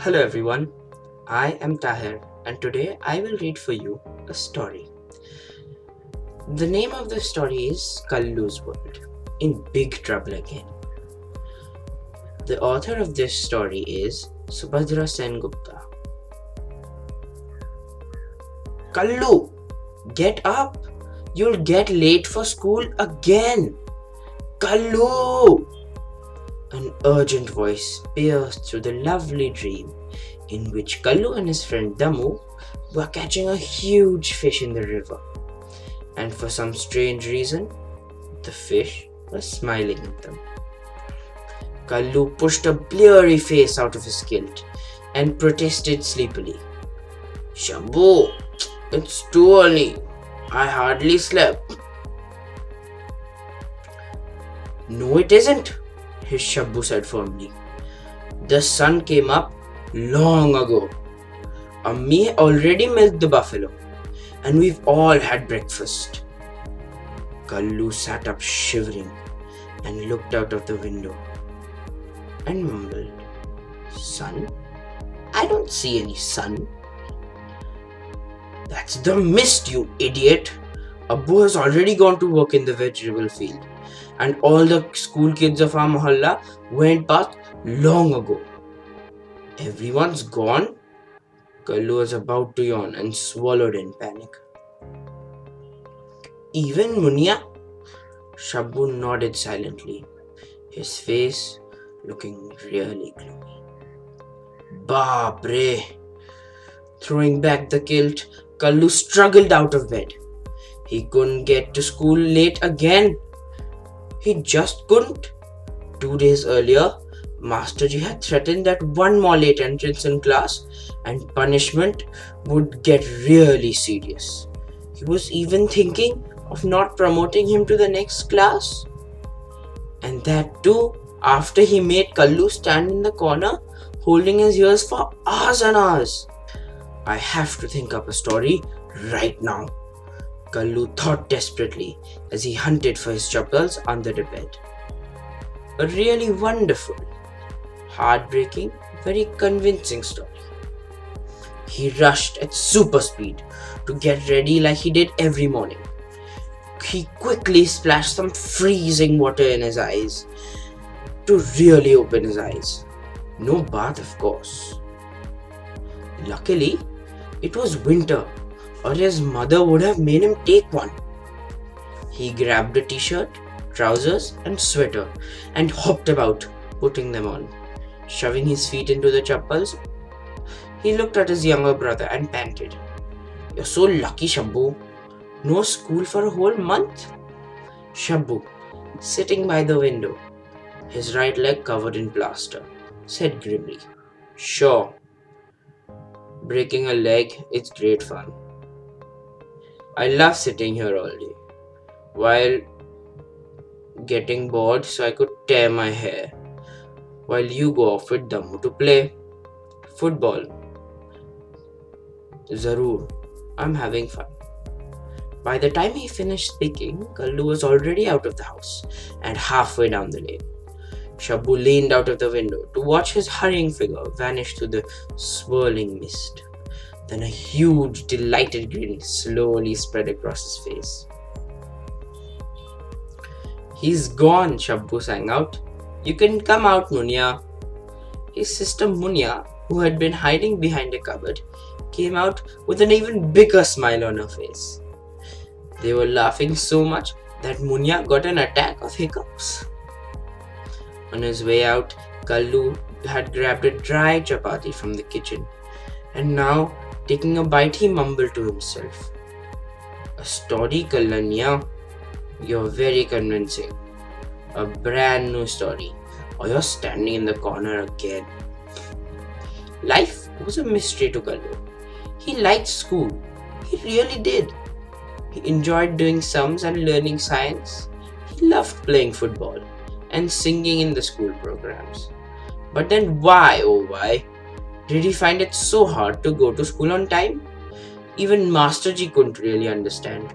Hello everyone, I am Taher and today I will read for you a story. The name of the story is Kallu's World, in big trouble again. The author of this story is Subhadra Sen Gupta. Kallu, get up! You'll get late for school again! Kallu! An urgent voice pierced through the lovely dream in which Kallu and his friend Damu were catching a huge fish in the river. And for some strange reason, the fish was smiling at them. Kallu pushed a bleary face out of his kilt and protested sleepily. Shabu, it's too early. I hardly slept. No, it isn't, his Shabu said firmly. The sun came up long ago. Ammi already milked the buffalo, and we've all had breakfast. Kallu sat up shivering and looked out of the window and mumbled, Sun? I don't see any sun. That's the mist, you idiot. Abbu has already gone to work in the vegetable field, and all the school kids of our mohalla went past long ago. Everyone's gone? Kallu was about to yawn and swallowed in panic. Even Munia? Shabu nodded silently, his face looking really gloomy. Baapre! Throwing back the kilt, Kallu struggled out of bed. He couldn't get to school late again. He just couldn't. 2 days earlier, Masterji had threatened that one more late entrance in class and punishment would get really serious. He was even thinking of not promoting him to the next class. And that too after he made Kallu stand in the corner holding his ears for hours and hours. I have to think up a story right now, Kallu thought desperately as he hunted for his chappals under the bed. A really wonderful, heartbreaking, very convincing story. He rushed at super speed to get ready like he did every morning. He quickly splashed some freezing water in his eyes to really open his eyes. No bath, of course. Luckily, it was winter, or his mother would have made him take one. He grabbed a t-shirt, trousers and sweater and hopped about, putting them on. Shoving his feet into the chappals, he looked at his younger brother and panted. You're so lucky, Shabu. No school for a whole month? Shabu, sitting by the window, his right leg covered in plaster, said grimly, Sure. Breaking a leg is great fun. I love sitting here all day, while getting bored so I could tear my hair, while you go off with Damu to play football. Zaroor, I'm having fun. By the time he finished speaking, Kallu was already out of the house and halfway down the lane. Shabu leaned out of the window to watch his hurrying figure vanish through the swirling mist. Then a huge, delighted grin slowly spread across his face. He's gone, Shabu sang out. You can come out, Munia. His sister Munia, who had been hiding behind a cupboard, came out with an even bigger smile on her face. They were laughing so much that Munia got an attack of hiccups. On his way out, Kallu had grabbed a dry chapati from the kitchen, and now, taking a bite, he mumbled to himself. A story, Kallanya. You're very convincing. A brand new story, or you're standing in the corner again. Life was a mystery to Kallu. He liked school. He really did. He enjoyed doing sums and learning science. He loved playing football and singing in the school programs. But then why, oh why, did he find it so hard to go to school on time? Even Masterji couldn't really understand.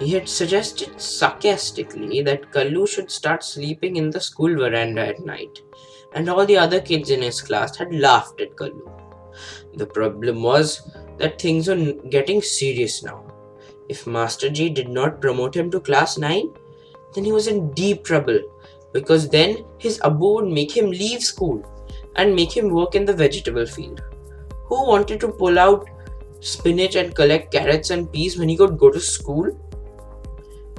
He had suggested sarcastically that Kallu should start sleeping in the school veranda at night, and all the other kids in his class had laughed at Kallu. The problem was that things were getting serious now. If Master G did not promote him to class 9, then he was in deep trouble, because then his Abu would make him leave school and make him work in the vegetable field. Who wanted to pull out spinach and collect carrots and peas when he could go to school?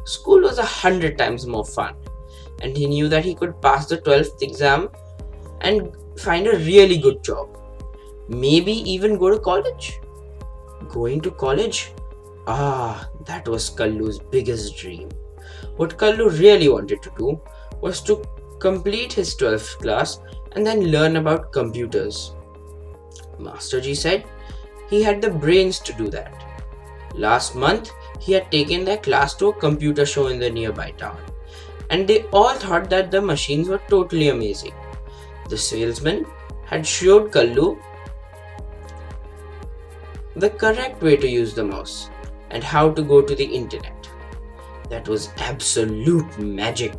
School was 100 times more fun, and he knew that he could pass the 12th exam and find a really good job. Maybe even go to college. Going to college? That was Kallu's biggest dream. What Kallu really wanted to do was to complete his 12th class and then learn about computers. Master G said he had the brains to do that. Last month, he had taken their class to a computer show in the nearby town, and they all thought that the machines were totally amazing. The salesman had showed Kallu the correct way to use the mouse and how to go to the internet. That was absolute magic.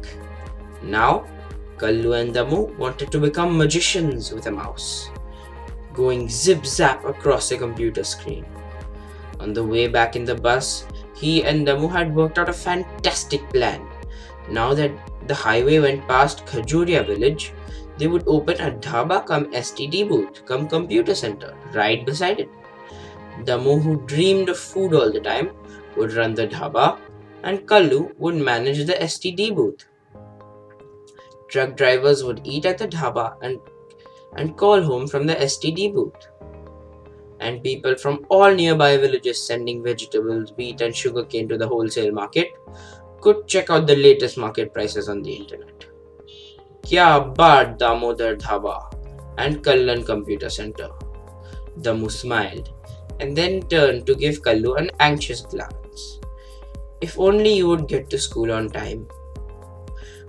Now, Kallu and Damu wanted to become magicians with a mouse, going zip-zap across a computer screen. On the way back in the bus, he and Damu had worked out a fantastic plan. Now that the highway went past Khajuria village, they would open a dhaba cum STD booth cum computer center right beside it. Damu, who dreamed of food all the time, would run the dhaba, and Kallu would manage the STD booth. Truck drivers would eat at the dhaba and call home from the STD booth. And people from all nearby villages sending vegetables, wheat and sugarcane to the wholesale market could check out the latest market prices on the internet. Kya baat Damodar Dhaba and Kallan Computer Center. Damu smiled and then turned to give Kallu an anxious glance. If only you would get to school on time.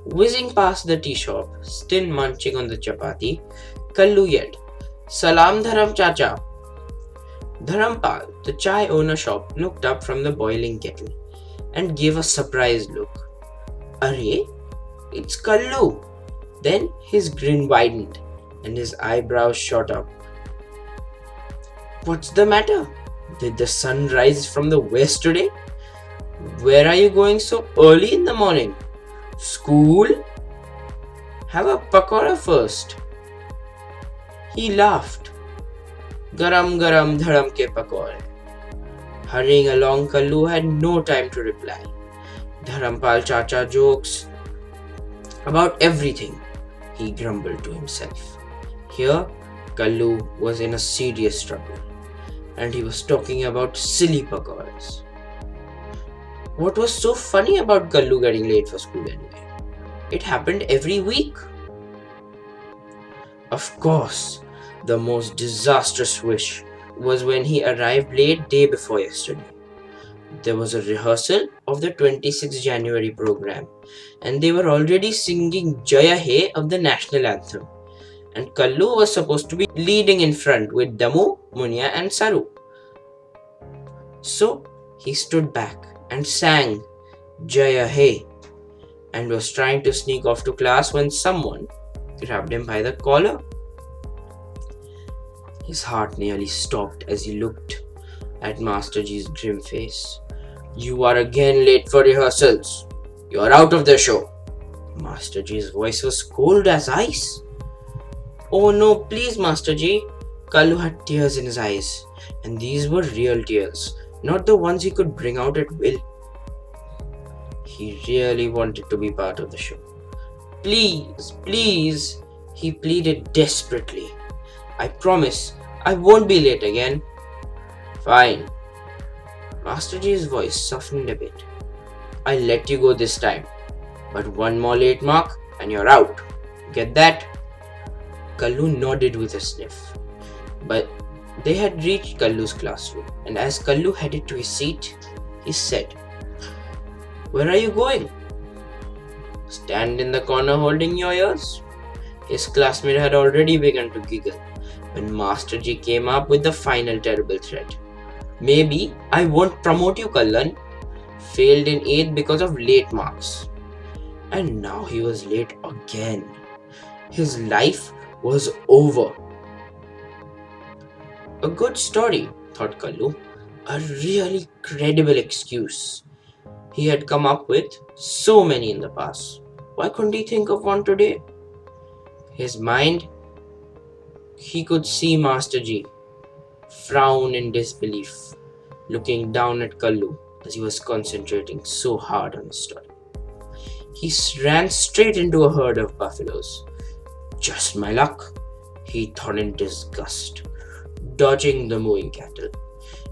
Whizzing past the tea shop, still munching on the chapati, Kallu yelled, "Salam Dharam Chacha!" Dharampal, the chai owner shop, looked up from the boiling kettle and gave a surprised look. Arey, it's Kallu! Then his grin widened and his eyebrows shot up. What's the matter? Did the sun rise from the west today? Where are you going so early in the morning? School? Have a pakora first. He laughed. Garam garam dharam ke pakore. Hurrying along, Kallu had no time to reply. Dharampal Chacha jokes about everything, he grumbled to himself. Here, Kallu was in a serious trouble, and he was talking about silly pakoras. What was so funny about Kallu getting late for school anyway? It happened every week. Of course, the most disastrous wish was when he arrived late day before yesterday. There was a rehearsal of the 26th January program, and they were already singing Jaya He of the national anthem, and Kallu was supposed to be leading in front with Damu, Munya and Saru. So he stood back and sang Jaya He and was trying to sneak off to class when someone grabbed him by the collar. His heart nearly stopped as he looked at Master G's grim face. You are again late for rehearsals. You are out of the show. Master G's voice was cold as ice. Oh no, please Master G. Kallu had tears in his eyes, and these were real tears, not the ones he could bring out at will. He really wanted to be part of the show. Please, please, he pleaded desperately. I promise, I won't be late again. Fine. Master G's voice softened a bit. I'll let you go this time, but one more late mark and you're out. Get that? Kallu nodded with a sniff. But they had reached Kallu's classroom, and as Kallu headed to his seat, he said, Where are you going? Stand in the corner holding your ears. His classmate had already begun to giggle when Master G came up with the final terrible threat. Maybe I won't promote you, Kallan. failed in 8th because of late marks. And now he was late again. His life was over. A good story, thought Kallu. A really credible excuse. He had come up with so many in the past. Why couldn't he think of one today? His mind, he could see Master Ji frown in disbelief, looking down at Kallu as he was concentrating so hard on his story. He ran straight into a herd of buffaloes. Just my luck, he thought in disgust, dodging the moving cattle.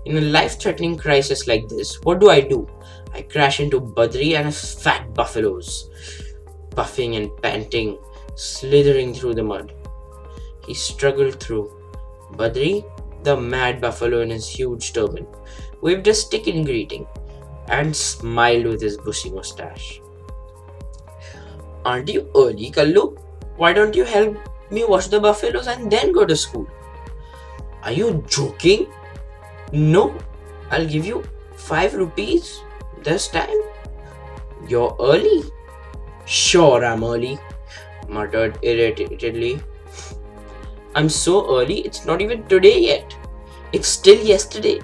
In a life-threatening crisis like this, what do? I crash into Badri and his fat buffaloes, puffing and panting, slithering through the mud. He struggled through. Badri, the mad buffalo in his huge turban, waved a stick in greeting and smiled with his bushy mustache. Aren't you early, Kallu? Why don't you help me watch the buffaloes and then go to school? Are you joking? No, I'll give you 5 rupees this time. You're early. Sure, I'm early, muttered irritatedly. I'm so early, it's not even today yet. It's still yesterday.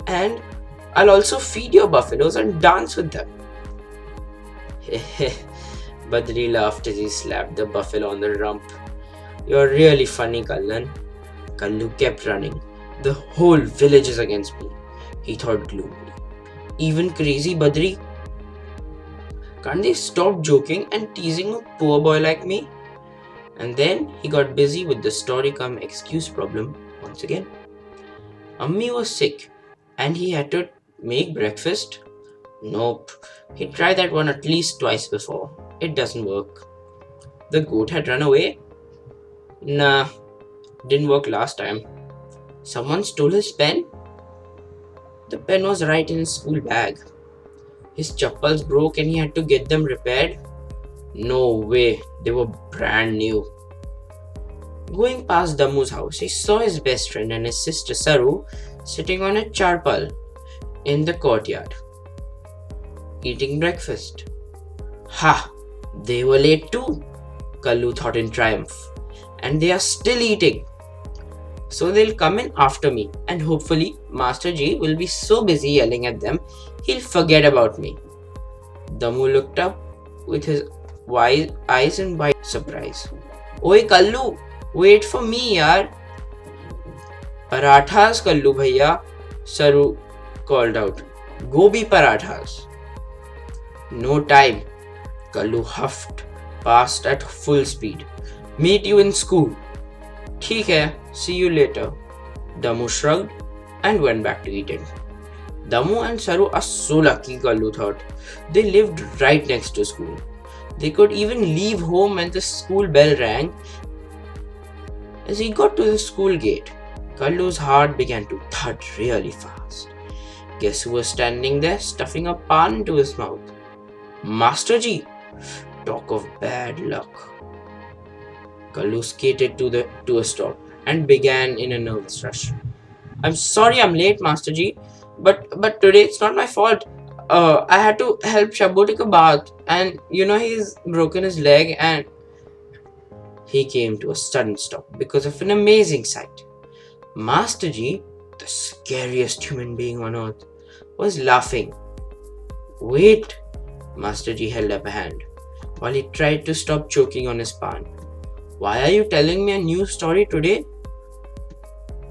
And I'll also feed your buffaloes and dance with them. Badri laughed as he slapped the buffalo on the rump. You're really funny, Kallan. Kallu kept running. The whole village is against me, he thought gloomily. Even crazy Badri? Can't they stop joking and teasing a poor boy like me? And then he got busy with the story come excuse problem once again. Ammi was sick and he had to make breakfast. Nope, he tried that one at least twice before. It doesn't work. The goat had run away? Nah, didn't work last time. Someone stole his pen? The pen was right in his school bag. His chappals broke and he had to get them repaired? No way, they were brand new. Going past Damu's house, he saw his best friend and his sister Saru sitting on a charpal in the courtyard, eating breakfast. Ha! They were late too, Kallu thought in triumph. And they are still eating. So they'll come in after me and hopefully Master Ji will be so busy yelling at them, he'll forget about me. Damu looked up with his wide eyes in wide surprise. Oi Kallu, wait for me yaar. Parathas Kallu bhaiya, Saru called out. Gobi parathas. No time. Kallu huffed past at full speed. Meet you in school. ठीक है, see you later. Damu shrugged and went back to eating. Damu and Saru are so lucky, Kallu thought. They lived right next to school. They could even leave home when the school bell rang. As he got to the school gate, Kallu's heart began to thud really fast. Guess who was standing there, stuffing a pan into his mouth? Master Ji! Talk of bad luck. Kallu skated to a stop and began in a nervous rush. I'm sorry I'm late, Master Ji, but today it's not my fault. I had to help Shabbu take a bath and he's broken his leg and he came to a sudden stop because of an amazing sight. Master Ji, the scariest human being on earth, was laughing. Wait, Master Ji held up a hand while he tried to stop choking on his pan. Why are you telling me a new story today?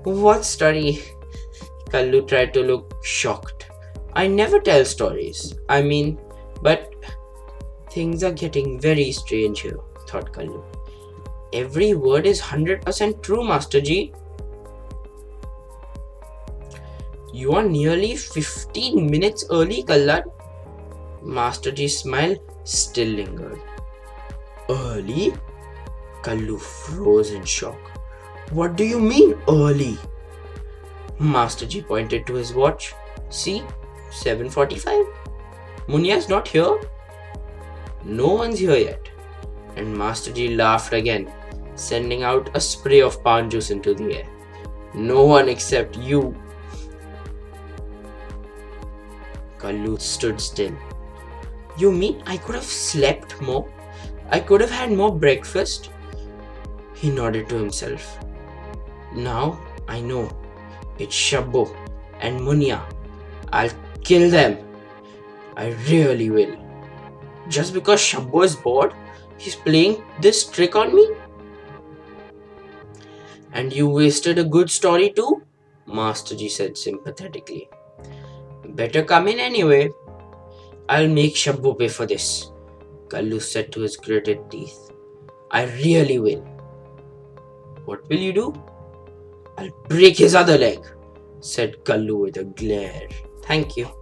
What story? Kallu tried to look shocked. I never tell stories. But things are getting very strange here, thought Kallu. Every word is 100% true, Master Ji. You are nearly 15 minutes early, Kallan. Master Ji's smile still lingered. Early? Kallu froze in shock. What do you mean, early? Master Ji pointed to his watch. See, 7:45. Munia's not here. No one's here yet. And Master Ji laughed again, sending out a spray of pan juice into the air. No one except you. Kallu stood still. You mean I could have slept more? I could have had more breakfast? He nodded to himself. Now I know. It's Shabbo and Munya. I'll kill them. I really will. Just because Shabbo is bored, he's playing this trick on me? And you wasted a good story too? Masterji said sympathetically. Better come in anyway. I'll make Shabbo pay for this, Kallu said to his gritted teeth. I really will. What will you do? I'll break his other leg, said Kallu with a glare. Thank you.